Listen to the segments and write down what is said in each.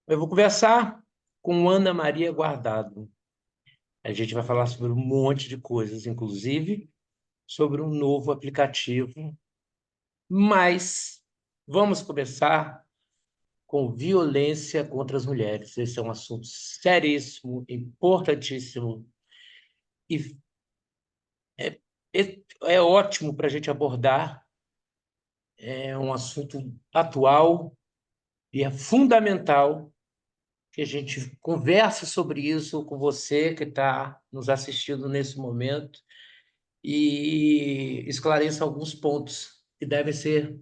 Eu vou conversar com Ana Maria Guardado. A gente vai falar sobre um monte de coisas, inclusive sobre um novo aplicativo, mas vamos começar com violência contra as mulheres. Esse é um assunto seríssimo, importantíssimo e é ótimo para a gente abordar. É um assunto atual e é fundamental que a gente converse sobre isso com você que está nos assistindo nesse momento e esclareça alguns pontos que devem ser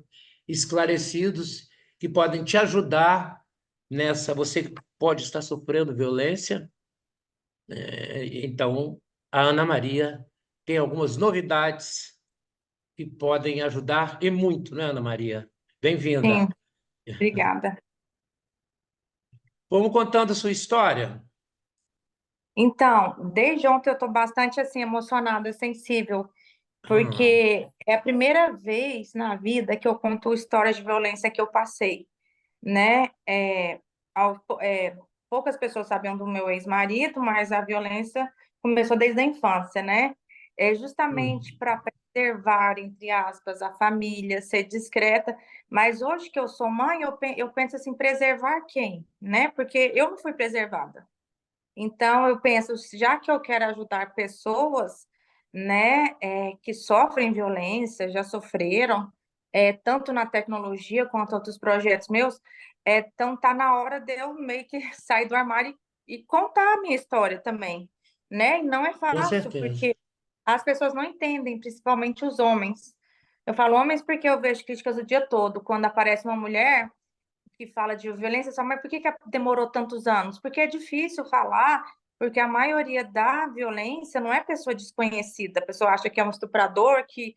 esclarecidos, que podem te ajudar nessa. Você que pode estar sofrendo violência, então a Ana Maria tem algumas novidades que podem ajudar e muito, né, Ana Maria? Sim, Bem-vinda. obrigada. Vamos contando a sua história. Então, desde ontem eu estou bastante assim emocionada, sensível, Ah, porque é a primeira vez na vida que eu conto histórias de violência que eu passei, né? Poucas pessoas sabiam do meu ex-marido, mas a violência começou desde a infância, né? É justamente hum. para preservar, entre aspas, a família, ser discreta. Mas hoje que eu sou mãe, eu penso assim, preservar quem, né? Porque eu não fui preservada. Então, eu penso, já que eu quero ajudar pessoas, né, que sofrem violência, já sofreram, tanto na tecnologia quanto outros projetos meus, então tá na hora de eu meio que sair do armário e contar a minha história também, né? E não é Com fácil, certeza. porque as pessoas não entendem, principalmente os homens. Eu falo homens porque eu vejo críticas o dia todo. Quando aparece uma mulher que fala de violência, só, mas por que que demorou tantos anos? Porque é difícil falar, porque a maioria da violência não é pessoa desconhecida, a pessoa acha que é um estuprador, que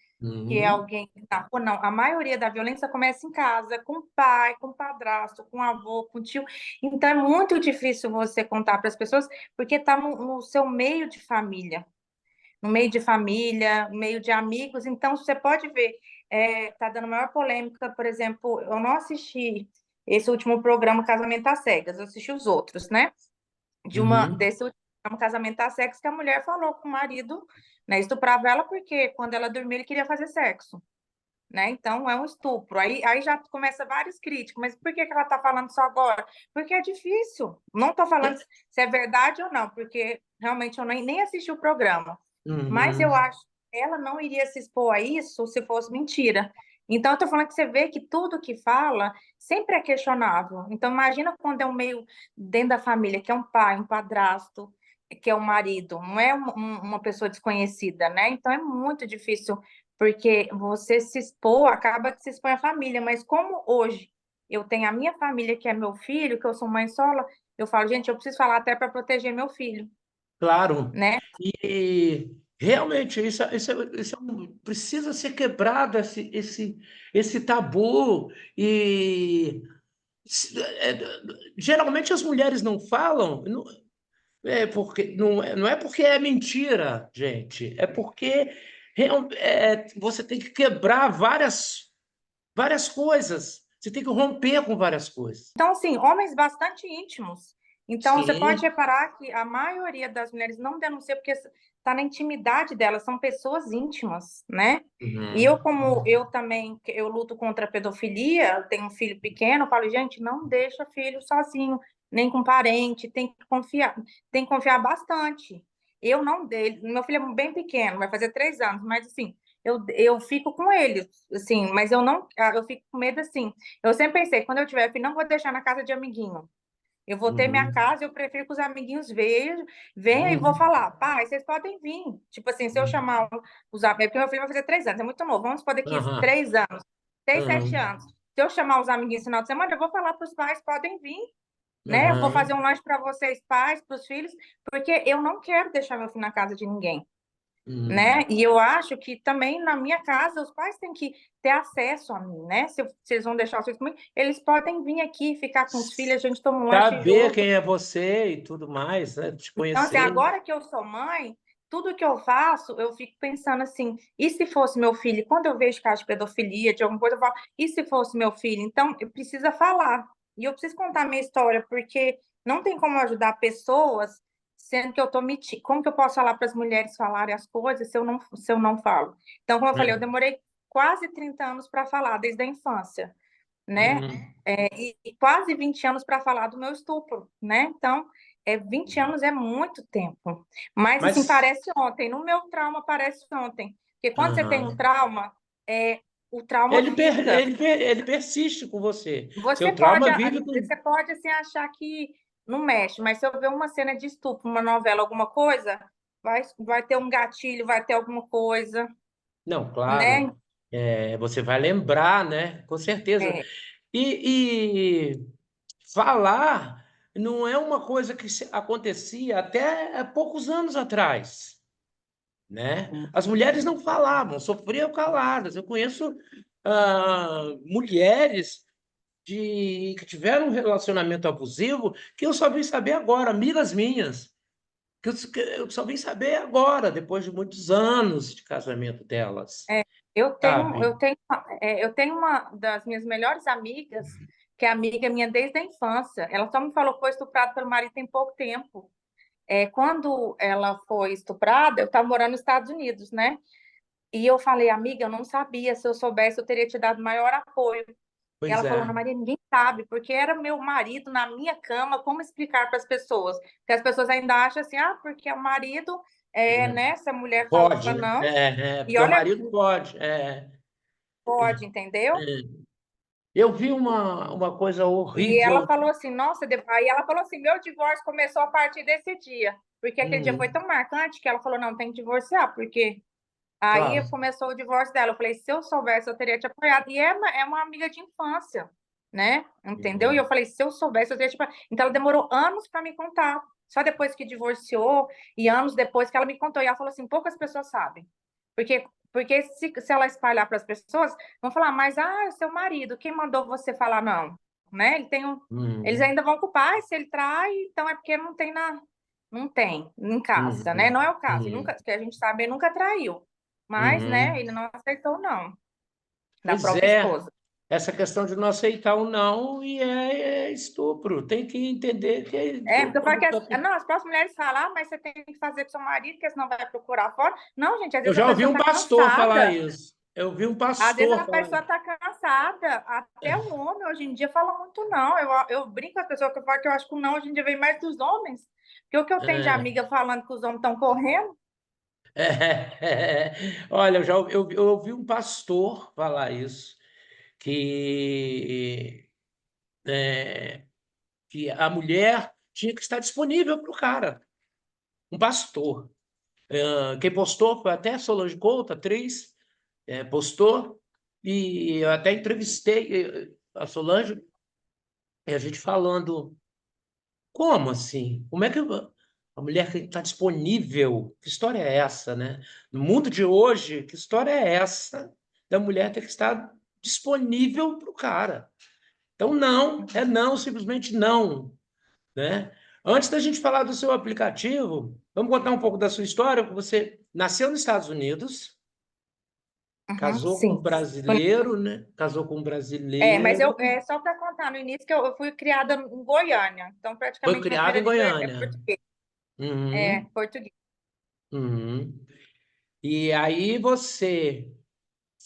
é Uhum. alguém que tá. Pô, não, a maioria da violência começa em casa, com o pai, com o padrasto, com o avô, com o tio. Então é muito difícil você contar para as pessoas, porque está no seu meio de família. No meio de família, no meio de amigos, então você pode ver, tá dando maior polêmica, por exemplo, eu não assisti esse último programa Casamento às Cegas, eu assisti os outros, né? Uhum. Desse último programa Casamento às Cegas, que a mulher falou com o marido, né, estuprava ela porque quando ela dormia ele queria fazer sexo, né? Então é um estupro. Aí já começa vários críticos, mas por que que ela está falando só agora? Porque é difícil. Não estou falando se é verdade ou não, porque realmente eu nem assisti o programa. Mas Uhum. eu acho que ela não iria se expor a isso se fosse mentira. Então, eu estou falando que você vê que tudo que fala sempre é questionável. Então, imagina quando é um meio dentro da família, que é um pai, um padrasto, que é um marido, não é uma pessoa desconhecida, né? Então, é muito difícil, porque você se expor, acaba que se expõe a família. Mas como hoje eu tenho a minha família, que é meu filho, que eu sou mãe sola, eu falo, gente, eu preciso falar até para proteger meu filho, Claro. né? E realmente precisa ser quebrado esse tabu. E é, geralmente as mulheres não falam, não é porque é mentira, gente, é porque você tem que quebrar várias coisas. Você tem que romper com várias coisas. Então, assim, homens bastante íntimos. Então, você pode Sim. reparar que a maioria das mulheres não denuncia porque está na intimidade delas, são pessoas íntimas, né? E eu, Uhum. como eu também, eu luto contra a pedofilia, eu tenho um filho pequeno, eu falo, gente, não deixa filho sozinho, nem com parente, tem que confiar bastante. Eu não dei, meu filho é bem pequeno, vai fazer 3 anos, mas assim, eu fico com ele, assim, mas eu não, eu fico com medo assim. Eu sempre pensei, quando eu tiver filho, não vou deixar na casa de amiguinho. Eu vou ter minha Uhum. casa, eu prefiro que os amiguinhos venham e vou Uhum. falar, pai, vocês podem vir. Tipo assim, se eu Uhum. chamar os amigos, porque meu filho vai fazer 3 anos, é muito novo, vamos supor daqui Aham. 3 anos, 6, 7 anos. Aham. Se eu chamar os amiguinhos no final de semana, eu vou falar para os pais, podem vir, né? Eu vou fazer Aham. um lanche para vocês, pais, para os filhos, porque eu não quero deixar meu filho na casa de ninguém, né? Uhum. E eu acho que também na minha casa os pais têm que ter acesso a mim, né? Se eles vão deixar os filhos comigo, eles podem vir aqui ficar com os filhos, a gente toma um lanche Saber junto. quem é você e tudo mais, né? Te Então, assim, conhecer. agora que eu sou mãe, tudo que eu faço, eu fico pensando assim, e se fosse meu filho? Quando eu vejo caso de pedofilia, de alguma coisa, eu falo, e se fosse meu filho? Então, eu preciso falar. E eu preciso contar a minha história, porque não tem como ajudar pessoas sendo que eu tô mentindo. Como que eu posso falar para as mulheres falarem as coisas se eu não falo? Então, como eu falei, eu É. demorei quase 30 anos para falar, desde a infância, né? Uhum. E quase 20 anos para falar do meu estupro, né? Então, 20 anos é muito tempo. Mas, assim, Mas, parece ontem. No meu trauma, parece ontem. Porque quando você tem um aham. trauma, o trauma fica. Ele persiste com você. Você Seu pode, trauma vive com. você pode assim, achar que não mexe, mas se eu ver uma cena de estupro, uma novela, alguma coisa, vai ter um gatilho, vai ter alguma coisa, Não, né? claro. Você vai lembrar, né? Com certeza. É, E falar não é uma coisa que acontecia até há poucos anos atrás, né? As mulheres não falavam, sofriam caladas. Eu conheço mulheres que tiveram um relacionamento abusivo que eu só vim saber agora, amigas minhas, que eu só vim saber agora, depois de muitos anos de casamento delas, é, eu tenho, sabe? eu tenho, eu tenho uma das minhas melhores amigas, que é amiga minha desde a infância. Ela só me falou que foi estuprada pelo marido tem pouco tempo. Quando ela foi estuprada, eu estava morando nos Estados Unidos, né? E eu falei, amiga, eu não sabia. Se eu soubesse, eu teria te dado maior apoio. E Pois ela falou, Ana é. Maria, ninguém sabe, porque era meu marido na minha cama, como explicar para as pessoas? Porque as pessoas ainda acham assim, porque é o marido, né? Se a mulher fala Pode, né? não. E Porque o olha, marido pode. pode, entendeu? É. Eu vi uma coisa E ela horrível. falou assim, nossa, aí ela falou assim, meu divórcio começou a partir desse dia, porque aquele dia foi Uhum, tão marcante que ela falou, não, tem que divorciar, porque aí claro. começou o divórcio dela. Eu falei, se eu soubesse, eu teria te apoiado. E é uma amiga de infância, né? Entendeu? E eu Uhum, falei, se eu soubesse, eu teria te apoiado. Então ela demorou anos para me contar. Só depois que divorciou e anos depois que ela me contou. E ela falou assim, poucas pessoas sabem. Porque se ela espalhar para as pessoas, vão falar, mas é seu marido, quem mandou você falar não? Né? Eles uhum, ainda vão culpar, se ele trai, então é porque não tem não tem em casa, né? uhum, Não é o caso, ele nunca, uhum, que a gente sabe, ele nunca traiu. Mas, né, uhum. ele não aceitou não, da Pois própria é, esposa. essa questão de não aceitar o não e é estupro. Tem que entender que é Porque eu estupro. falo que não, as próximas mulheres falam, mas você tem que fazer com seu marido, porque senão vai procurar fora. Não, gente, às Eu vezes a já ouvi pessoa um tá pastor falar cansada. isso. Eu ouvi um Às vezes pastor a falar pessoa isso. tá cansada. Até o homem hoje em dia fala muito não. Eu brinco com as pessoas que eu falo que eu acho que o não hoje em dia vem mais dos homens. Porque o que eu tenho de É, amiga falando que os homens estão correndo, Olha, eu ouvi um pastor falar isso, que, é, que a mulher tinha que estar disponível para o cara. Um pastor. Quem postou foi até Solange Couto, atriz, postou, e eu até entrevistei a Solange, e a gente falando, como assim? Como é que a mulher que está disponível? Que história é essa, né? No mundo de hoje, que história é essa da mulher ter que estar disponível para o cara? Então, não, é não, simplesmente não, né? Antes da gente falar do seu aplicativo, vamos contar um pouco da sua história. Você nasceu nos Estados Unidos, uhum, casou com um sim. brasileiro, né? Casou com um Mas brasileiro, só para contar no início que eu fui criada em Goiânia, então foi praticamente minha criado primeira em língua é Goiânia. português. Uhum, Português. uhum. E aí você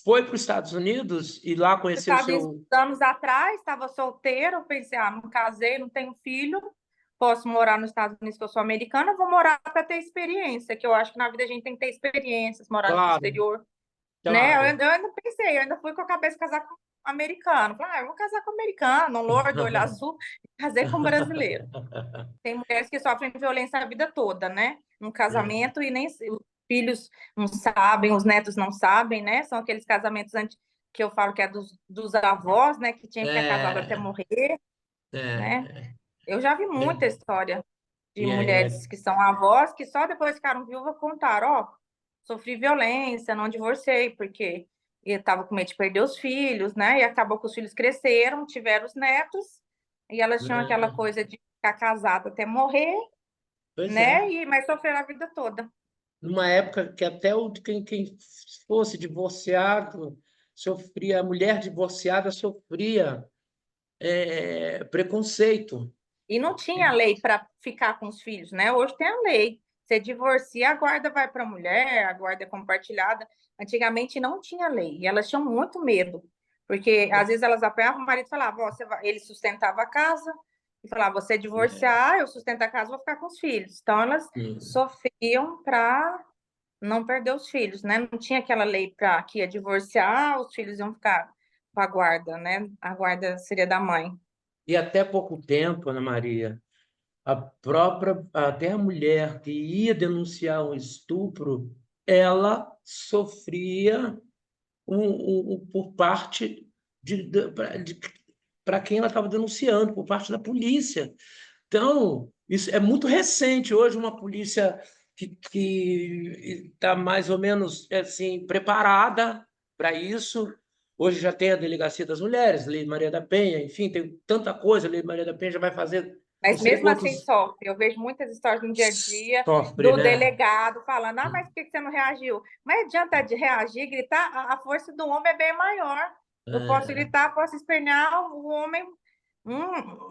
foi para os Estados Unidos e lá conheceu o Estados Unidos seu. anos atrás, estava solteira, eu pensei, não casei, não tenho filho, posso morar nos Estados Unidos, que eu sou americana, vou morar para ter experiência, que eu acho que na vida a gente tem que ter experiências, morar no Claro, exterior, né? claro. Eu ainda pensei, eu ainda fui com a cabeça casar com um americano. Falei, eu vou casar com um americano, um loiro, olho azul, e casei com um brasileiro. Tem mulheres que sofrem violência a vida toda, né? No casamento e nem os filhos não sabem, os netos não sabem, né? São aqueles casamentos que eu falo que é dos avós, né? Que tinha que ter casado até É, morrer, né? é, Eu já vi muita é, história de é, mulheres que são avós que só depois ficaram viúvas contaram, sofri violência, não divorciei, porque eu estava com medo de perder os filhos, né? E acabou que os filhos cresceram, tiveram os netos, e elas tinham aquela é, coisa de ficar casada até morrer, pois né? é. Mas sofreram a vida toda. Numa época que até quem fosse divorciado sofria, a mulher divorciada sofria preconceito. E não tinha lei para ficar com os filhos, né? Hoje tem a lei. Você divorcia, a guarda vai para a mulher, a guarda é compartilhada. Antigamente não tinha lei, e elas tinham muito medo, porque às vezes elas apanhavam, o marido falava, ó, ele sustentava a casa, e falava, você divorciar, eu sustento a casa, vou ficar com os filhos. Então elas Sim. sofriam para não perder os filhos, né? Não tinha aquela lei para que ia divorciar, os filhos iam ficar com a guarda, né? A guarda seria da mãe. E até pouco tempo, Ana Maria, até a mulher que ia denunciar um estupro, ela sofria por parte para quem ela estava denunciando, por parte da polícia. Então, isso é muito recente. Hoje, uma polícia que está mais ou menos assim, preparada para isso. Hoje já tem a Delegacia das Mulheres, Lei Maria da Penha, enfim, tem tanta coisa. A Lei Maria da Penha já vai fazer não Mas sei mesmo assim quantos. sofre. Eu vejo muitas histórias no dia a dia Sofre, do né? delegado falando: ah, mas por que você não reagiu? Mas adianta de reagir, gritar, a força do homem é bem maior. Eu posso É, gritar, posso espernear, o homem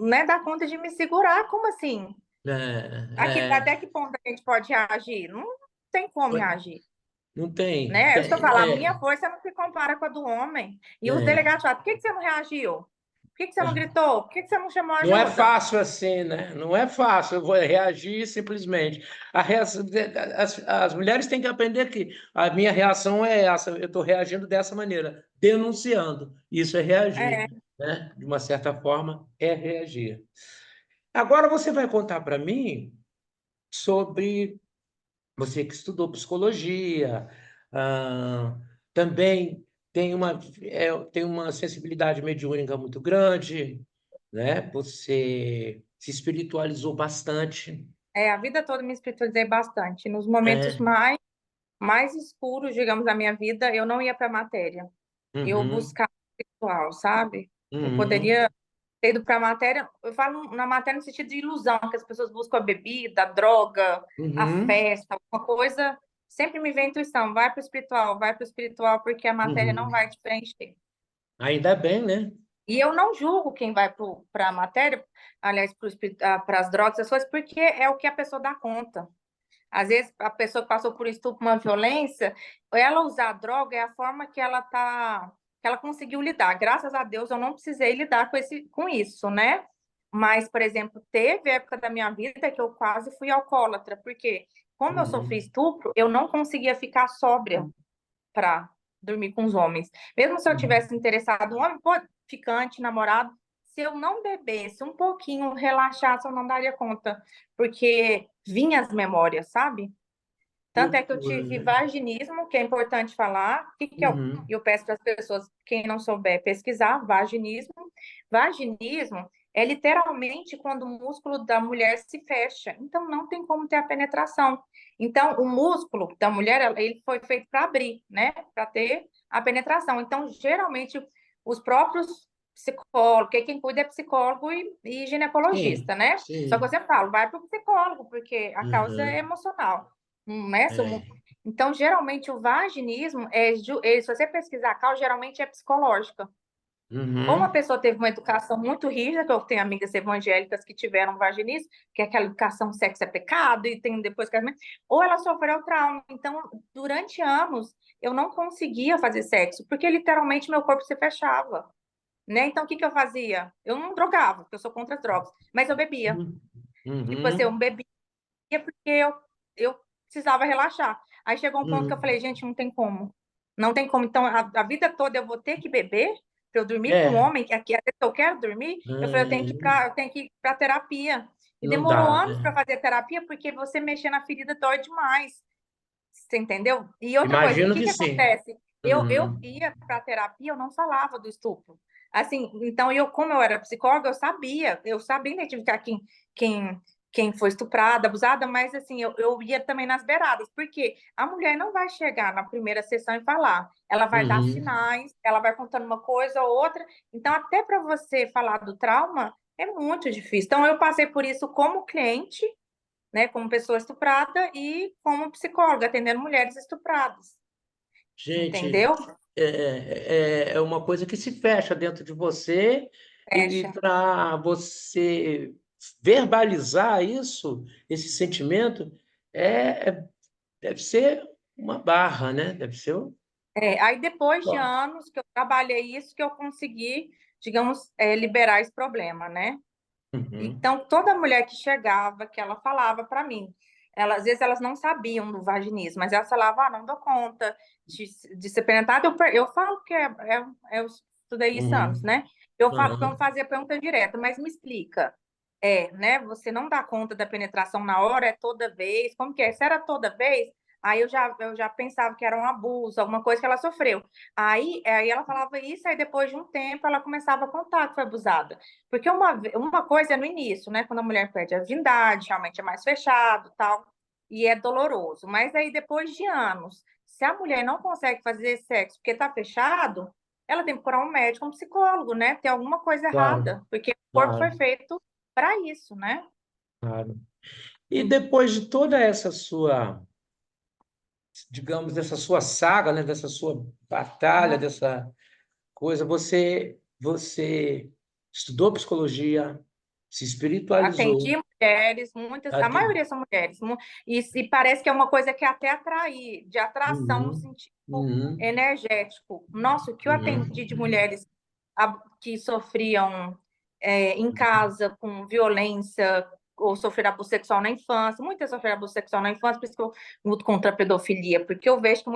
né, dá conta de me segurar. Como assim? Até é, que ponto a gente pode reagir? Não tem como reagir. não tem. Né? Eu estou falando, a minha É, força não se compara com a do homem. E os é. delegados falam: por que você não reagiu? Por que você não gritou? Por que você não chamou Não é ajuda? fácil assim, né? Não é fácil. Eu vou reagir simplesmente. As mulheres têm que aprender que a minha reação é essa. Eu estou reagindo dessa maneira, denunciando. Isso é reagir, É, né? De uma certa forma, é reagir. Agora você vai contar para mim sobre você que estudou psicologia, ah, também tem uma sensibilidade mediúnica muito grande, né? Você se espiritualizou bastante. a vida toda me espiritualizei bastante. Nos momentos É. mais escuros, digamos, da minha vida, eu não ia para a matéria. Eu Uhum, buscava o espiritual, sabe? Eu uhum, poderia ter ido para a matéria, eu falo na matéria no sentido de ilusão, que as pessoas buscam a bebida, a droga, a uhum, festa, alguma coisa. Sempre me vem a intuição, vai para o espiritual, porque a matéria não uhum. vai te preencher. Ainda bem, né? E eu não julgo quem vai para a matéria, aliás, para as drogas, essas coisas, porque é o que a pessoa dá conta. Às vezes, a pessoa que passou por estupro, uma violência, ela usar a droga é a forma que ela conseguiu lidar. Graças a Deus, eu não precisei lidar com isso, né? Mas, por exemplo, teve época da minha vida que eu quase fui alcoólatra, porque como eu sofri Uhum, estupro, eu não conseguia ficar sóbria para dormir com os homens. Mesmo se eu uhum. tivesse interessado, um homem, pô, ficante, namorado, se eu não bebesse um pouquinho, relaxasse, eu não daria conta, porque vinha as memórias, sabe? Tanto é que eu Loucura, tive né? vaginismo, que é importante falar. O que que é? Uhum, Eu peço para as pessoas, quem não souber, pesquisar vaginismo. Vaginismo é literalmente quando o músculo da mulher se fecha. Então, não tem como ter a penetração. Então, o músculo da mulher, ele foi feito para abrir, né? Para ter a penetração. Então, geralmente, os próprios psicólogos, quem cuida é psicólogo e sim, ginecologista, né? Só que sim. você fala, vai para o psicólogo, porque a causa é Uhum, emocional, né? é. Então, geralmente, o vaginismo, se você pesquisar a causa, geralmente é psicológica. Ou uma Uhum, pessoa teve uma educação muito rígida, que eu tenho amigas evangélicas que tiveram vaginismo, que é aquela educação sexo é pecado, e tem depois casamento, ou ela sofreu trauma. Então, durante anos, eu não conseguia fazer sexo, porque literalmente meu corpo se fechava, né? Então, o que que eu fazia? Eu não drogava, porque eu sou contra as drogas, mas eu bebia. uhum, Tipo assim, eu uhum, bebia porque eu precisava relaxar. Aí chegou um ponto que eu uhum. falei, gente, não tem como. Não tem como. Então, a vida toda eu vou ter que beber para eu dormir com um É, homem, que aqui às vezes eu quero dormir, eu falei, eu tenho que ir para terapia. E não demorou dá, anos para né? fazer terapia, porque você mexer na ferida dói demais. Você entendeu? E outra coisa, o Imagino que que que sim. acontece? Eu Uhum, ia para terapia, eu não falava do estupro. Assim, então como eu era psicóloga, eu sabia identificar quem, quem foi estuprada, abusada, mas assim, eu ia também nas beiradas, porque a mulher não vai chegar na primeira sessão e falar, ela vai dar uhum. sinais, ela vai contando uma coisa ou outra, então até para você falar do trauma é muito difícil. Então eu passei por isso como cliente, né, como pessoa estuprada e como psicóloga, atendendo mulheres estupradas, Gente, entendeu? é uma coisa que se fecha dentro de você E fecha. para você verbalizar isso, esse sentimento, deve ser uma barra, né? Deve ser um. Aí depois de Ó. anos que eu trabalhei isso, que eu consegui, digamos, liberar esse problema, né? Uhum, Então, toda mulher que chegava, que ela falava para mim, às vezes elas não sabiam do vaginismo, mas elas falavam, não dou conta de ser penetrada. Eu falo que eu estudei isso anos, uhum, né? Eu uhum, fazia pergunta direta, mas me explica. Né? Você não dá conta da penetração na hora, é toda vez? Como que é? Se era toda vez, aí eu já pensava que era um abuso, alguma coisa que ela sofreu. Aí ela falava isso, aí depois de um tempo ela começava a contar que foi abusada. Porque uma coisa é no início, né? Quando a mulher perde a virgindade, realmente é mais fechado, tal, e é doloroso. Mas aí depois de anos, se a mulher não consegue fazer sexo porque está fechado, ela tem que procurar um médico, um psicólogo, né? Tem alguma coisa claro, errada, porque o corpo foi claro, feito para isso, né? claro. E depois de toda essa sua, digamos, dessa sua saga, né, dessa sua batalha, Uhum. dessa coisa, você estudou psicologia, se Atendi espiritualizou, mulheres, muitas, a até. maioria são mulheres, e parece que é uma coisa que até atrai, de atração no Uhum, sentido uhum, energético. Nossa, o que eu atendi uhum, de mulheres que sofriam em casa com violência ou sofreram abuso sexual na infância, muitas sofreram abuso sexual na infância, por isso que eu luto contra a pedofilia, porque eu vejo que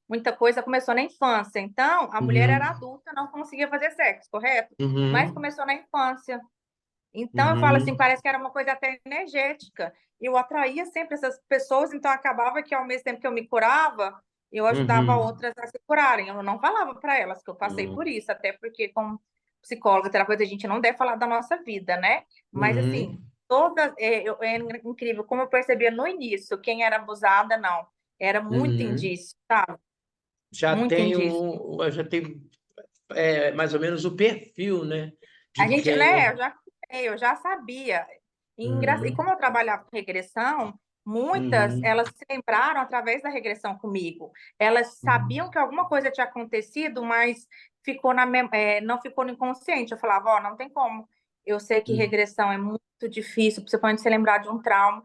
muita coisa começou na infância. Então, a mulher era uhum, adulta, não conseguia fazer sexo, correto? Mas uhum, começou na infância. Então, eu falo assim, uhum, parece que era uma coisa até energética. Eu atraía sempre essas pessoas, então acabava que ao mesmo tempo que eu me curava, eu ajudava uhum, outras a se curarem. Eu não falava para elas que eu passei por uhum, isso, até porque como psicóloga, terapeuta, a gente não deve falar da nossa vida, né? Mas assim, uhum, é incrível como eu percebia no início, quem era abusada, não. Era muito uhum. indício, sabe? Muito indício. Já tem mais ou menos o perfil, né, A de gente, né, quem. eu já sabia. E Uhum, como eu trabalhava com regressão, muitas uhum, elas se lembraram através da regressão comigo. Elas sabiam uhum, que alguma coisa tinha acontecido, mas não ficou no inconsciente. Eu falava, ó, não tem como. Eu sei que uhum, regressão é muito difícil, principalmente se lembrar de um trauma.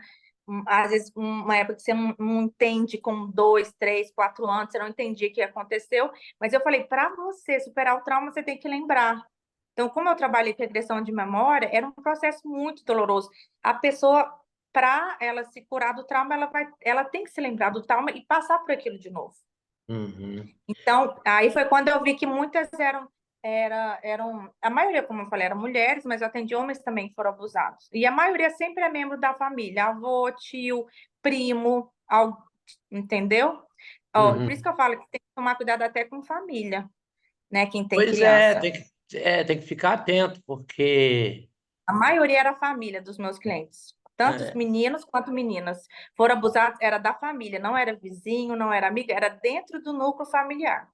Às vezes, uma época que você não entende com 2, 3, 4 anos, você não entendia o que aconteceu. Mas eu falei, para você superar o trauma, você tem que lembrar. Então, como eu trabalhei com regressão de memória, era um processo muito doloroso. A pessoa, para ela se curar do trauma, ela tem que se lembrar do trauma e passar por aquilo de novo. uhum, Então, aí foi quando eu vi que muitas eram, a maioria, como eu falei, eram mulheres, mas eu atendi homens também que foram abusados. E a maioria sempre é membro da família, avô, tio, primo, entendeu? Ó, por isso que uhum. eu falo que tem que tomar cuidado até com família, né? Quem tem Pois é, criança. tem que ficar atento, porque. A maioria era a família dos meus clientes. Tanto os é, meninos quanto meninas foram abusados, era da família, não era vizinho, não era amigo, era dentro do núcleo familiar.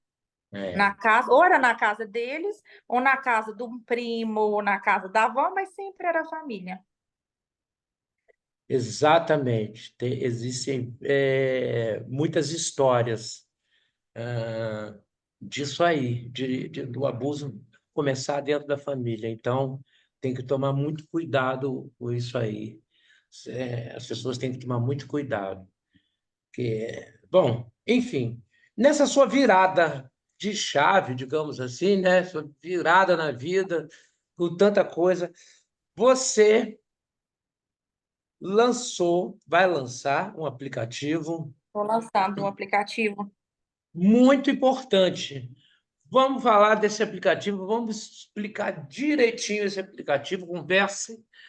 Na é, casa, ou era na casa deles, ou na casa de um primo, ou na casa da avó, mas sempre era a família. exatamente. Existem muitas histórias disso aí, do abuso começar dentro da família. Então, tem que tomar muito cuidado com isso aí. As pessoas têm que tomar muito cuidado. Bom, enfim, nessa sua virada de chave, digamos assim, né? Sua virada na vida, com tanta coisa, você vai lançar um aplicativo Estou lançando o aplicativo. muito importante. Vamos falar desse aplicativo, vamos explicar direitinho esse aplicativo,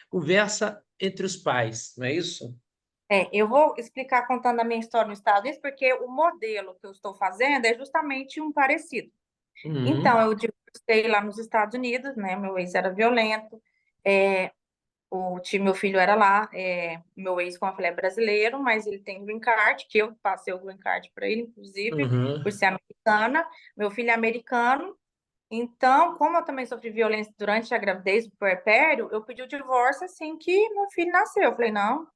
conversa entre os pais, não é isso? Eu vou explicar contando a minha história nos Estados Unidos, porque o modelo que eu estou fazendo é justamente um parecido. Então, Uhum, eu divorciei lá nos Estados Unidos, né? Meu ex era violento. É, meu filho era lá, meu ex, como eu falei, é brasileiro, mas ele tem green card, que eu passei o green card para ele, inclusive, por uhum, ser americana. Meu filho é americano. Então, como eu também sofri violência durante a gravidez, o puerpério, eu pedi o divórcio assim que meu filho nasceu. Eu falei, não,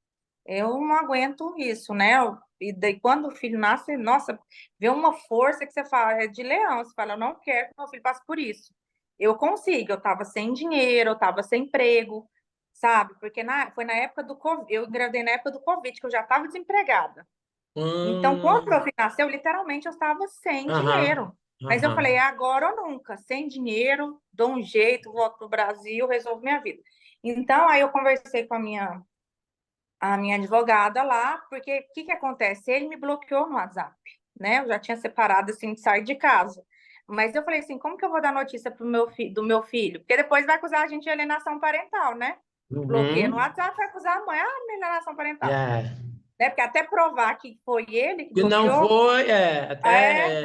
eu não aguento isso, né? E daí, quando o filho nasce, nossa, vê uma força que você fala, é de leão. Você fala, eu não quero que meu filho passe por isso. eu consigo. Eu estava sem dinheiro, eu estava sem emprego, sabe? Porque foi na época do Covid, eu engravidei na época do Covid, que eu já estava desempregada. Então, quando meu Hum, filho nasceu, literalmente eu estava sem aham, dinheiro. Mas eu falei, aham. é agora ou nunca, sem dinheiro, dou um jeito, volto para o Brasil, resolvo minha vida. Então, aí eu conversei com a minha advogada lá, porque o que que acontece? Ele me bloqueou no WhatsApp, né? Eu já tinha separado, assim, de sair de casa. Mas eu falei assim, como que eu vou dar notícia do meu filho? Porque depois vai acusar a gente de alienação parental, né? Bloqueia no Uhum. WhatsApp, vai acusar a mãe, alienação parental. É. Né? Porque até provar que foi ele que Que não bloqueou, foi,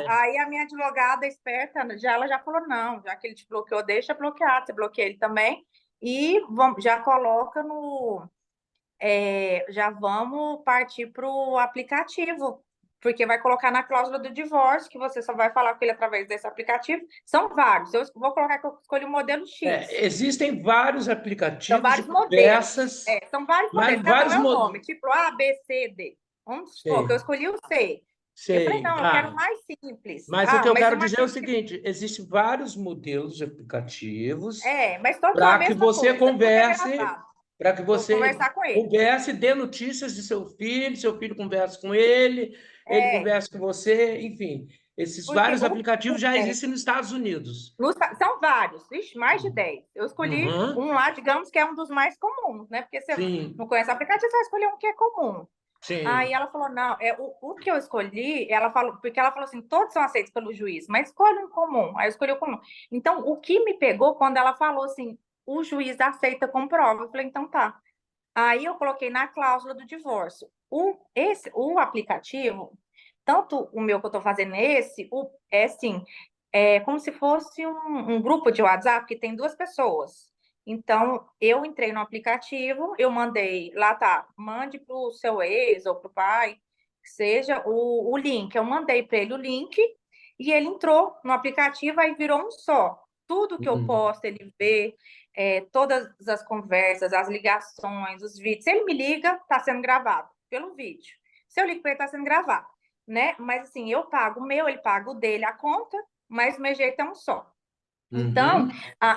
aí a minha advogada esperta, ela já falou, não, já que ele te bloqueou, deixa bloquear, você bloqueia ele também, e já coloca já vamos partir para o aplicativo, porque vai colocar na cláusula do divórcio que você só vai falar com ele através desse aplicativo. São vários, eu vou colocar que eu escolhi o modelo X. existem vários São aplicativos de vários modelos. conversas, São vários mas modelos, cada um vários é um modelos. nome, tipo A, B, C, D. Vamos supor que eu Sei, escolhi o C. Eu falei, sei. não, eu quero mais simples. Mas o Ah, que eu mas o quero mais dizer é o simples. seguinte: existem vários modelos de aplicativos Mas todos são a para que mesma você coisa, tudo é converse, gravado. para que Vou você conversar com ele. converse, dê notícias de seu filho conversa com ele É, conversa com você, enfim. Esses porque vários aplicativos já é, existem nos Estados Unidos. são vários, vixe, mais de 10. Eu escolhi Uhum, um lá, digamos que é um dos mais comuns, né? Porque você não sim, conhece o aplicativo, você vai escolher um que é comum. Aí sim. ela falou, não, o que eu escolhi, ela falou, porque ela falou assim, todos são aceitos pelo juiz, mas escolhe um comum. Aí eu escolhi o comum. Então, o que me pegou quando ela falou assim, o juiz aceita com prova. Eu falei, então tá. Aí eu coloquei na cláusula do divórcio. O aplicativo, tanto o meu que eu estou fazendo é assim, é como se fosse um grupo de WhatsApp que tem duas pessoas. Então, eu entrei no aplicativo, eu mandei, lá tá, mande para o seu ex ou para o pai, que seja o link. Eu mandei para ele o link e ele entrou no aplicativo, aí virou um só. Tudo que eu Uhum, posto, ele vê, todas as conversas, as ligações, os vídeos. Se ele me liga, está sendo gravado pelo vídeo. Se eu ligo para ele, está sendo gravado, né? Mas assim, eu pago o meu, ele paga o dele, a conta, mas o meu jeito é um só. Então, uhum,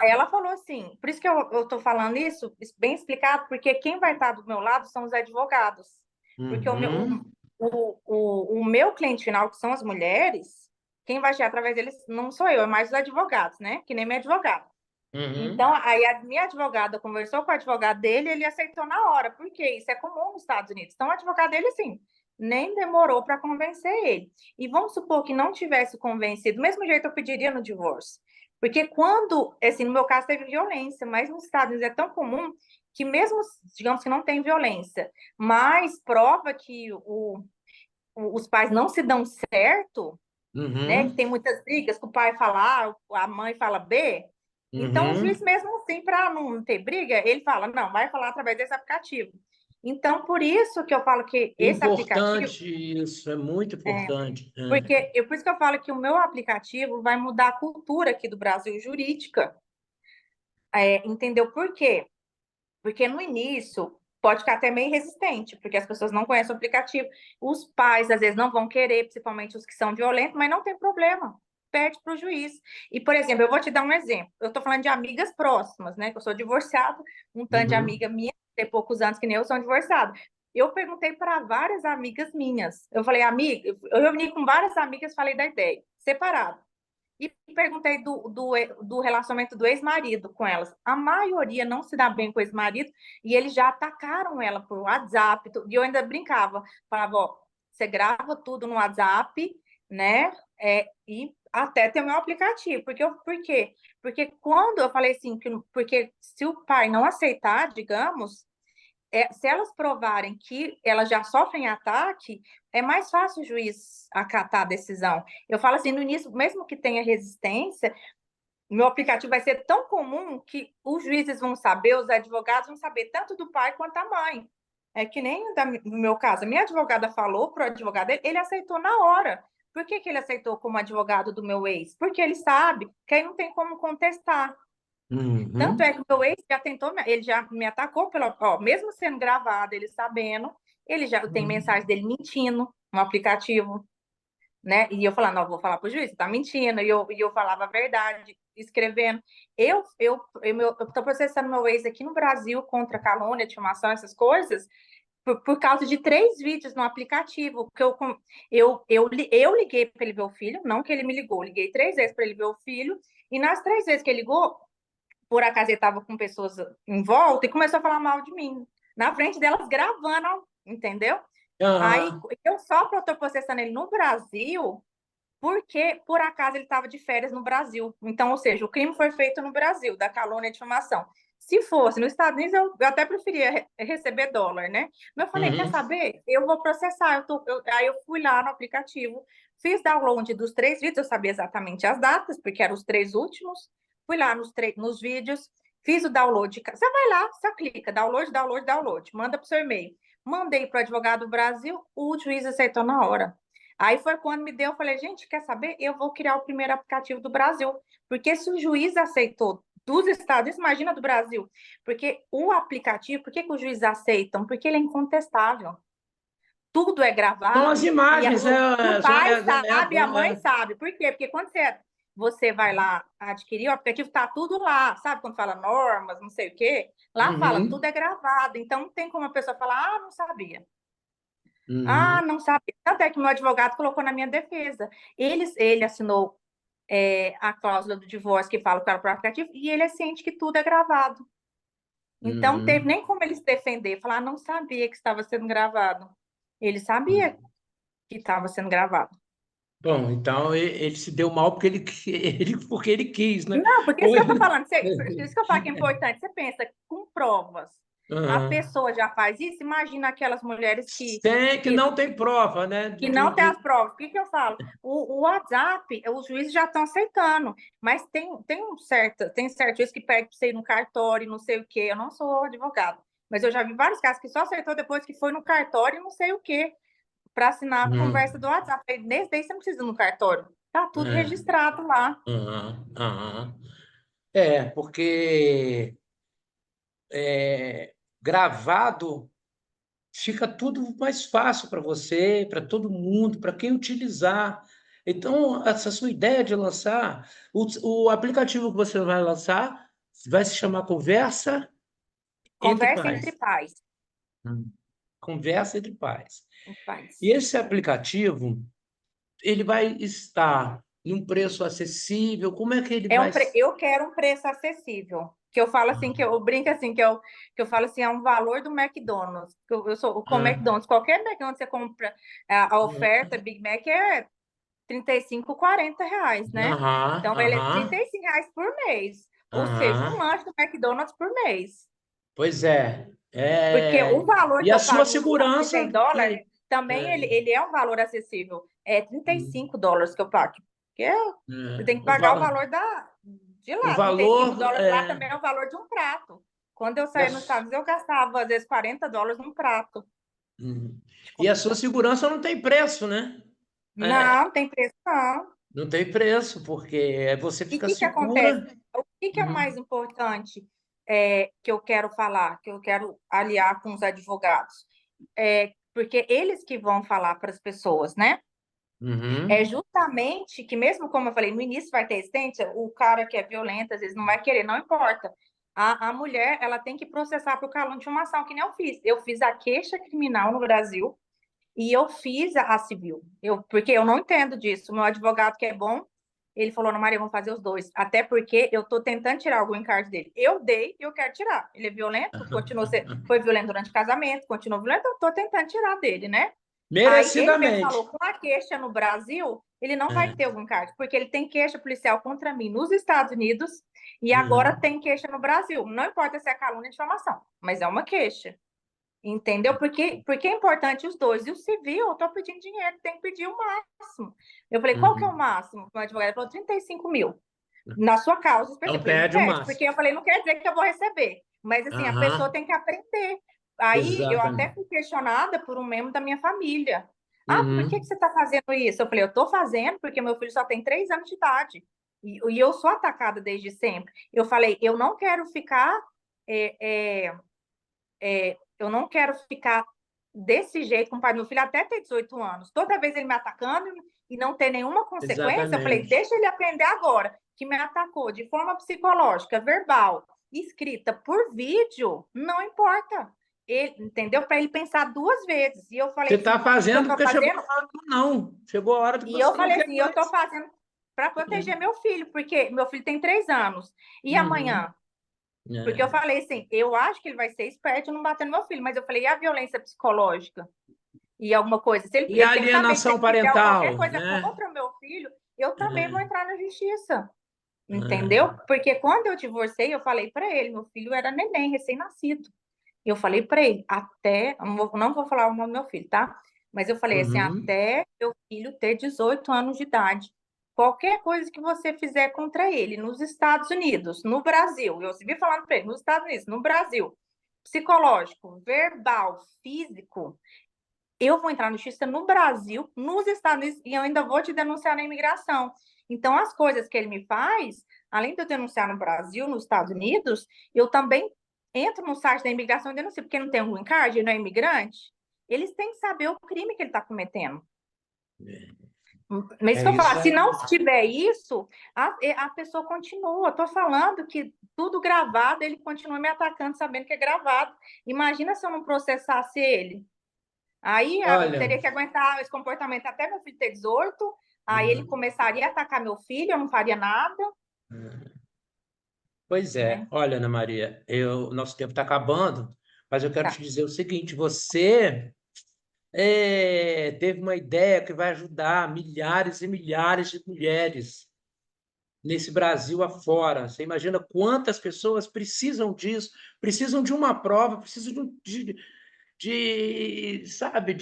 ela falou assim, por isso que eu estou falando isso bem explicado, porque quem vai estar do meu lado são os advogados. Porque uhum, o meu cliente final, que são as mulheres, quem vai chegar através deles não sou eu, é mais os advogados, né? Que nem minha advogada. uhum. Então, aí a minha advogada conversou com o advogado dele, ele aceitou na hora, porque isso é comum nos Estados Unidos. Então, o advogado dele, assim, nem demorou para convencer ele. E vamos supor que não tivesse convencido, do mesmo jeito eu pediria no divórcio. Porque quando, assim, no meu caso teve violência, mas nos Estados Unidos é tão comum que mesmo, digamos que não tem violência, mas prova que os pais não se dão certo, né? Que Uhum, tem muitas brigas, que o pai fala A, a mãe fala B, então, o juiz, uhum. mesmo assim, para não ter briga, ele fala: não, vai falar através desse aplicativo. Então, por isso que eu falo que esse aplicativo, Importante isso, é muito importante. por isso que eu falo que o meu aplicativo vai mudar a cultura aqui do Brasil jurídica. Entendeu por quê? Porque no início pode ficar até meio resistente, porque as pessoas não conhecem o aplicativo. Os pais, às vezes, não vão querer, principalmente os que são violentos, mas não tem problema. Pede para o juiz. E, por exemplo, eu vou te dar um exemplo. Eu estou falando de amigas próximas, né? Que eu sou divorciada, um tanto de Uhum, amiga minha, tem poucos anos que nem eu sou divorciada. Eu perguntei para várias amigas minhas. Eu falei, amiga, eu reuni com várias amigas, falei da ideia, separado. E perguntei do relacionamento do ex-marido com elas. A maioria não se dá bem com o ex-marido e eles já atacaram ela por WhatsApp. E eu ainda brincava, falava: ó, você grava tudo no WhatsApp, né? E até ter o meu aplicativo. Por quê? Porque quando eu falei assim, porque se o pai não aceitar, digamos, se elas provarem que elas já sofrem ataque, é mais fácil o juiz acatar a decisão. Eu falo assim, no início, mesmo que tenha resistência, meu aplicativo vai ser tão comum que os juízes vão saber, os advogados vão saber, tanto do pai quanto da mãe. É que nem no meu caso, a minha advogada falou para o advogado dele, ele aceitou na hora. Por que ele aceitou como advogado do meu ex? Porque ele sabe que aí não tem como contestar. Tanto é uhum, que o meu ex já tentou, ele já me atacou mesmo sendo gravado, ele sabendo, ele já tem uhum. mensagem dele mentindo no aplicativo, né? E eu falando, não, vou falar pro juiz, você tá mentindo, e eu falava a verdade. escrevendo. Eu estou processando meu ex aqui no Brasil contra calúnia, difamação, essas coisas, por causa de 3 vídeos no aplicativo, que eu liguei para ele ver o filho, não que ele me ligou, liguei 3 vezes para ele ver o filho, e nas 3 vezes que ele ligou, por acaso ele estava com pessoas em volta e começou a falar mal de mim, na frente delas gravando, entendeu? Aí Aham. eu só estou processando ele no Brasil porque, por acaso, ele estava de férias no Brasil. Então, ou seja, o crime foi feito no Brasil, da calúnia e difamação. Se fosse nos Estados Unidos, eu até preferia receber dólar, né? Mas eu falei, quer Uhum. saber? Eu vou processar. Aí eu fui lá no aplicativo, fiz download dos 3 vídeos, eu sabia exatamente as datas, porque eram os 3 últimos. Fui lá nos vídeos, fiz o download. Você vai lá, só clica, download, download, download, manda para o seu e-mail. Mandei para o advogado do Brasil, o juiz aceitou na hora. Aí foi quando me deu, eu falei, gente, quer saber? Eu vou criar o primeiro aplicativo do Brasil. Porque se o juiz aceitou dos Estados Unidos, imagina do Brasil. Porque o aplicativo, por que que os juízes aceitam? Porque ele é incontestável. Tudo é São as gravado e imagens, o pai sabe e a mãe sabe. Por quê? Porque quando você vai lá adquirir o aplicativo, tá tudo lá. Sabe quando fala normas, não sei o quê? Lá fala, tudo Uhum. é gravado. Então não tem como a pessoa falar, ah, não sabia. Ah, Uhum. não sabia. Tanto é que meu advogado colocou na minha defesa. Ele assinou a cláusula do divórcio que fala que era para o aplicativo e ele é ciente que tudo é gravado. Então, não teve Uhum. nem como ele se defender, falar, não sabia que estava sendo gravado. Ele sabia que estava sendo gravado. Bom, então ele se deu mal porque porque ele quis, né? Não, porque isso Ou que eu estou ele... falando, isso que eu falo que é importante. Você pensa, com provas, a Aham. pessoa já faz isso, imagina aquelas mulheres Tem que que não tem prova, né? que não tem as provas. O que que eu falo? O WhatsApp, os juízes já estão aceitando, mas tem certo juiz que pede para você ir no cartório, não sei o quê. Eu não sou advogado, mas eu já vi vários casos que só aceitou depois que foi no cartório, não sei o quê, para assinar a conversa Uhum. do WhatsApp. Nesse daí você não precisa ir no cartório. Tá tudo É. registrado lá. Aham. Aham. É, porque gravado fica tudo mais fácil para você, para todo mundo, para quem utilizar. Então, essa sua ideia de lançar, o aplicativo que você vai lançar vai se chamar Conversa Entre Conversa entre Pais. pais. Hum. Conversa entre Pais. E Pais. esse aplicativo, ele vai estar em um preço acessível? Como é que ele vai... Eu quero um preço acessível. Que eu falo assim, que eu brinco assim, que eu falo assim, é um valor do McDonald's. Eu sou com Ah, McDonald's, qualquer McDonald's você compra a oferta, Big Mac é 35, R$ 40, né? aham, Então ele é aham, R$ 35 por mês. Ou seja, um aham. lanche do McDonald's por mês. Pois é. Porque o valor E que a eu sua pago nos Estados Unidos segurança em dólar, que também é, ele é um valor acessível. É US$ 35 que eu pago. Porque você tem que o, pagar o va- valor de o lá. 35 valor dólares lá também é o valor de um prato. Quando eu e a, saí nos Estados Unidos, eu gastava, às vezes, US$ 40 num prato hum, de e a sua comida. segurança não tem preço, né? É, Não, tem preço, não. não tem preço, porque você E o fica que que acontece? segura. O que que é o mais Uhum, importante que eu quero falar, que eu quero aliar com os advogados? Porque eles que vão falar para as pessoas, né? É uhum, justamente que, mesmo como eu falei, no início vai ter resistência, o cara que é violento, às vezes não vai querer, não importa. A mulher, ela tem que processar por calúnia de difamação, que nem eu fiz. Eu fiz a queixa criminal no Brasil e eu fiz a civil. Porque eu não entendo disso. O meu advogado, que é bom, ele falou, não, Maria, vamos fazer os dois. Até porque eu estou tentando tirar o green card dele. Eu dei e eu quero tirar. Ele é violento, foi violento durante o casamento, continuou violento, eu estou tentando tirar dele, né? Aí ele mesmo falou, merecidamente. com a queixa no Brasil, ele não vai É, ter algum card, porque ele tem queixa policial contra mim nos Estados Unidos e agora uhum, tem queixa no Brasil. Não importa se é calúnia ou difamação, mas é uma queixa. Entendeu? Porque é importante os dois. E o civil, eu estou pedindo dinheiro, tem que pedir o máximo. Eu falei, qual que é o uhum. máximo? O advogado falou, 35 mil. Na sua causa específica. Então Eu falei, pede o pede, máximo. porque eu falei, não quer dizer que eu vou receber. Mas assim, a pessoa Aham, tem que aprender. Aí eu até exatamente. fui questionada por um membro da minha família. Ah, por que que Uhum, você está fazendo isso? Eu falei, eu estou fazendo porque meu filho só tem 3 anos de idade. E eu sou atacada desde sempre. Eu falei, eu não quero ficar. é, é, eu não quero ficar desse jeito com o pai do meu filho até ter 18 anos. Toda vez ele me atacando e não ter nenhuma consequência, eu falei, exatamente. deixa ele aprender agora. que me atacou de forma psicológica, verbal, escrita por vídeo, não importa. Ele, entendeu? Para ele pensar duas vezes. E eu Você falei assim, está o que eu fazendo estou porque chegou fazendo? a hora do não. Chegou a hora de E eu você não falei quer assim, eu estou mais. fazendo para proteger meu filho, porque meu filho tem 3 anos. E Uhum. amanhã? Porque eu É. falei assim, eu acho que ele vai ser esperto e não bater no meu filho, mas eu falei, e a violência psicológica? E alguma coisa? Se ele, E a ele tem que saber que se alienação ele fizer qualquer parental, coisa né? contra o meu filho, eu também vou É. entrar na justiça. É. Entendeu? Porque quando eu divorciei, eu falei para ele, meu filho era neném, recém-nascido. Eu falei para ele, até, não vou falar o nome do meu filho, tá? Mas eu falei assim, Uhum. até meu filho ter 18 anos de idade. Qualquer coisa que você fizer contra ele nos Estados Unidos, no Brasil, eu vi falando para ele, nos Estados Unidos, no Brasil, psicológico, verbal, físico, eu vou entrar na justiça no Brasil, nos Estados Unidos, e eu ainda vou te denunciar na imigração. Então, as coisas que ele me faz, além de eu denunciar no Brasil, nos Estados Unidos, eu também entro no site da imigração e denuncio, porque não tem um green card, ele não é imigrante. Eles têm que saber o crime que ele está cometendo. Mas isso É que eu isso falo, se aí. não tiver isso, a pessoa continua. Estou falando que tudo gravado, ele continua me atacando sabendo que é gravado. Imagina se eu não processasse ele. Aí eu Olha, teria que aguentar esse comportamento até meu filho ter 18, aí ele uhum. começaria a atacar meu filho, eu não faria nada, Pois é. né? Olha, Ana Maria, nosso tempo está acabando, mas eu quero Tá. te dizer o seguinte: você teve uma ideia que vai ajudar milhares e milhares de mulheres nesse Brasil afora. Você imagina quantas pessoas precisam disso, precisam de uma prova, precisam sabe,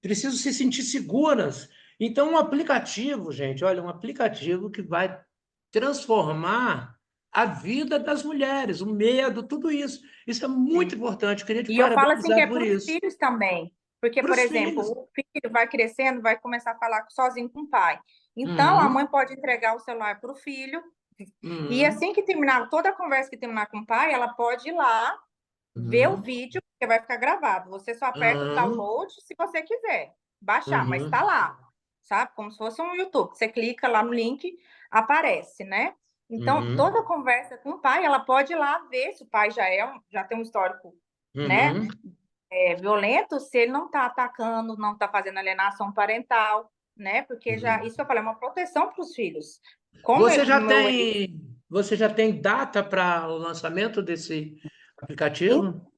precisam se sentir seguras. Então, um aplicativo, gente, olha, um aplicativo que vai transformar a vida das mulheres, o medo, tudo isso. Isso é muito Sim. importante. Eu queria te E eu falo assim que parabenizar é por para os isso. filhos também, porque, Para por os exemplo, filhos. o filho vai crescendo, vai começar a falar sozinho com o pai. Então, a mãe Uhum, pode entregar o celular para o filho, e uhum, assim que terminar, toda a conversa que terminar com o pai, ela pode ir lá ver o uhum, vídeo, porque vai ficar gravado. Você só aperta o uhum, download se você quiser baixar, mas está uhum, lá, sabe? Como se fosse um YouTube. Você clica lá no link, aparece, né? Então, uhum, toda conversa com o pai, ela pode ir lá ver se o pai já tem um histórico, né, uhum, violento, se ele não está atacando, não está fazendo alienação parental, né? Porque já, uhum. isso que eu falei, é uma proteção para os filhos. Como Você já meu ex. tem data para o lançamento desse aplicativo?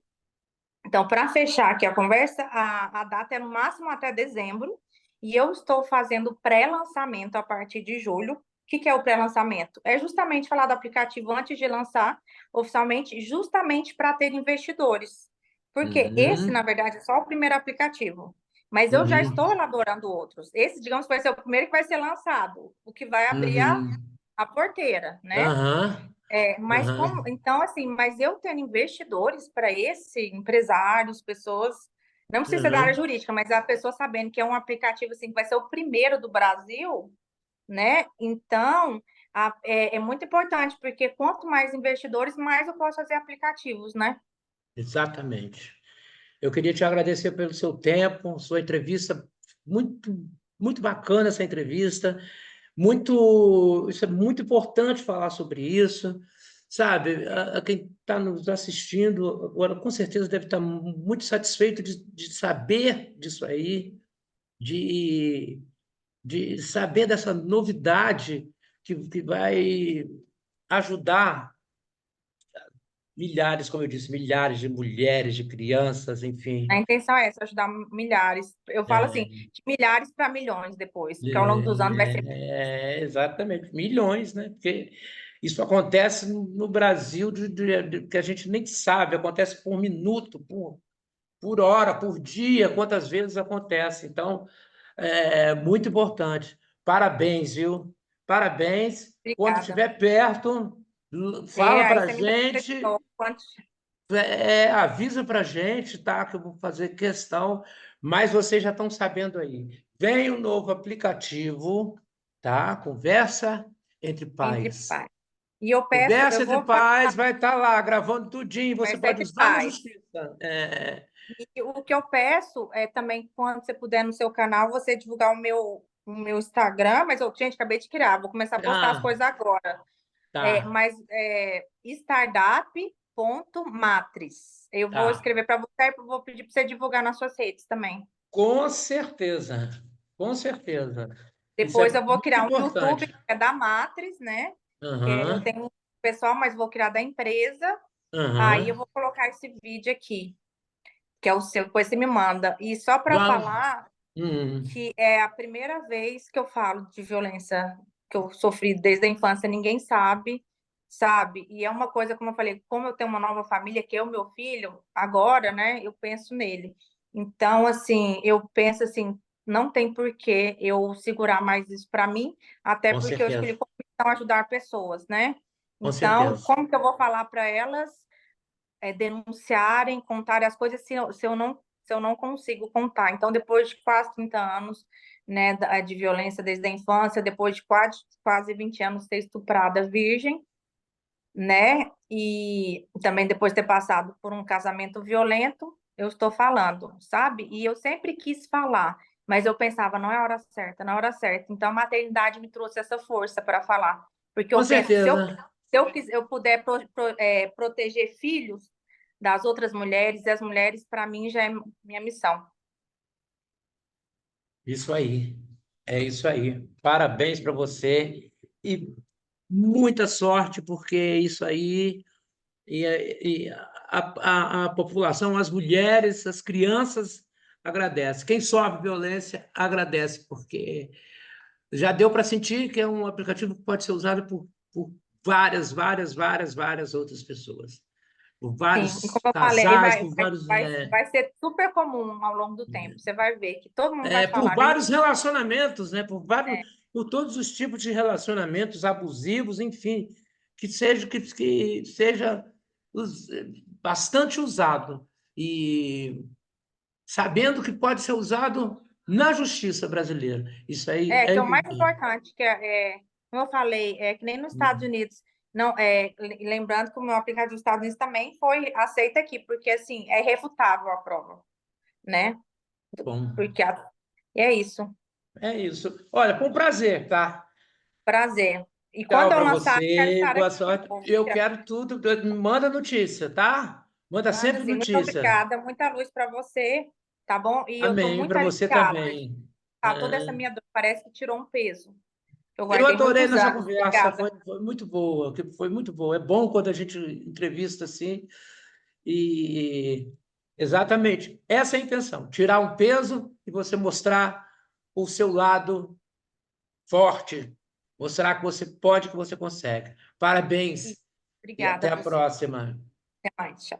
Então, para fechar aqui a conversa, a data é no máximo até dezembro, e eu estou fazendo pré-lançamento a partir de julho. O que é o pré-lançamento? É justamente falar do aplicativo antes de lançar oficialmente, justamente para ter investidores. Porque esse, na Uhum, verdade, é só o primeiro aplicativo. Mas eu já uhum, estou elaborando outros. Esse, digamos, vai ser o primeiro que vai ser lançado, o que vai abrir uhum. a porteira, né? Aham, Mas como, aham, então assim, mas eu tendo investidores para esse, empresários, pessoas, não precisa ser da área aham. jurídica, mas a pessoa sabendo que é um aplicativo assim que vai ser o primeiro do Brasil, né? Então, é muito importante, porque quanto mais investidores, mais eu posso fazer aplicativos, né? Exatamente. Eu queria te agradecer pelo seu tempo, sua entrevista, muito, muito bacana essa entrevista, isso é muito importante falar sobre isso, sabe? A quem está nos assistindo agora, com certeza deve estar muito satisfeito de saber disso aí, de, de saber dessa novidade que vai ajudar milhares, como eu disse, milhares de mulheres, de crianças, A enfim. intenção é essa, ajudar milhares. Eu falo assim, É, de milhares para milhões depois, porque ao longo dos anos vai ser. exatamente, milhões, né? Porque isso acontece no Brasil que a gente nem sabe, acontece por minuto, por hora, por dia, quantas vezes acontece. Então, é muito importante. Parabéns, viu? Parabéns. Quando Obrigada. estiver perto, fala Aí para a você me dá de gente. novo. Quanto... Avisa para a gente, tá? Que eu vou fazer questão, mas vocês já estão sabendo aí. Vem um novo aplicativo, tá? Conversa entre Entre pais. pais. E eu peço, Conversa eu entre vou pais, vai estar lá gravando tudinho, você conversar pode entre usar na pais. justiça. E o que eu peço é também, quando você puder no seu canal, você divulgar o meu. o meu Instagram, mas eu, gente, acabei de criar, vou começar a postar as Ah, coisas agora. tá, Mas startup.matriz. Eu vou tá. escrever para você e vou pedir para você divulgar nas suas redes também. Com certeza, com certeza. Isso é Depois eu vou muito criar um YouTube importante. que é da Matriz, né? Que eu Aham, tenho um pessoal, mas vou criar da empresa. Aí eu aham. vou colocar esse vídeo aqui, que é o seu, depois você me manda. E só para Vamos. falar Hum, que é a primeira vez que eu falo de violência que eu sofri desde a infância, ninguém sabe, sabe? E é uma coisa, como eu falei, como eu tenho uma nova família, que é o meu filho, agora, né, eu penso nele. Então, assim, eu penso assim, não tem por que eu segurar mais isso para mim, até com porque eu escolhi certeza, como missão ajudar pessoas, né? com Então, certeza. como que eu vou falar para elas denunciarem, contarem as coisas se eu não consigo contar. Então, depois de quase 30 anos, né, de violência desde a infância, depois de quase 20 anos ser estuprada virgem, né, e também depois de ter passado por um casamento violento, eu estou falando, sabe? E eu sempre quis falar, mas eu pensava, não é a hora certa, não é a hora certa. Então, a maternidade me trouxe essa força para falar, porque Com eu penso que certeza. se eu puder proteger filhos das outras mulheres, e as mulheres, para mim, já é minha missão. Isso aí. É isso aí. Parabéns para você e muita sorte, porque isso aí e a população, as mulheres, as crianças agradecem. Quem sofre violência agradece, porque já deu para sentir que é um aplicativo que pode ser usado por várias outras pessoas, por Sim, e como vários eu falei, casais, por vários, vai ser super comum ao longo do tempo. Você vai ver que todo mundo vai por falar, gente, vários relacionamentos, né? Por todos os tipos de relacionamentos abusivos, enfim, que seja bastante usado e sabendo que pode ser usado na justiça brasileira. Isso aí é que é o mais importante. importante, como eu falei, é que nem nos Estados Unidos, não, lembrando que o meu aplicativo dos Estados Unidos também foi aceito aqui, porque assim, é refutável a prova, né? Bom, Porque é isso. é isso. Olha, foi um prazer, tá? Prazer. E quando Tchau eu para lançar, eu quero você, estar boa aqui de sorte. novo. Eu quero tudo. Manda notícia, tá? Manda Manda sempre assim, muito notícia. obrigada, muita luz para você, tá bom? E eu estou Amém. muito Para você aliviada, também. tá? Toda essa É. minha dor parece que tirou um peso. Eu Eu guardei adorei muitos nossa anos. conversa, Obrigada. foi muito boa, foi muito boa. É bom quando a gente entrevista assim e exatamente essa é a intenção, tirar um peso e você mostrar o seu lado forte, mostrar que você pode, que você consegue. Parabéns e Obrigada até a a você. próxima. Até mais. Tchau.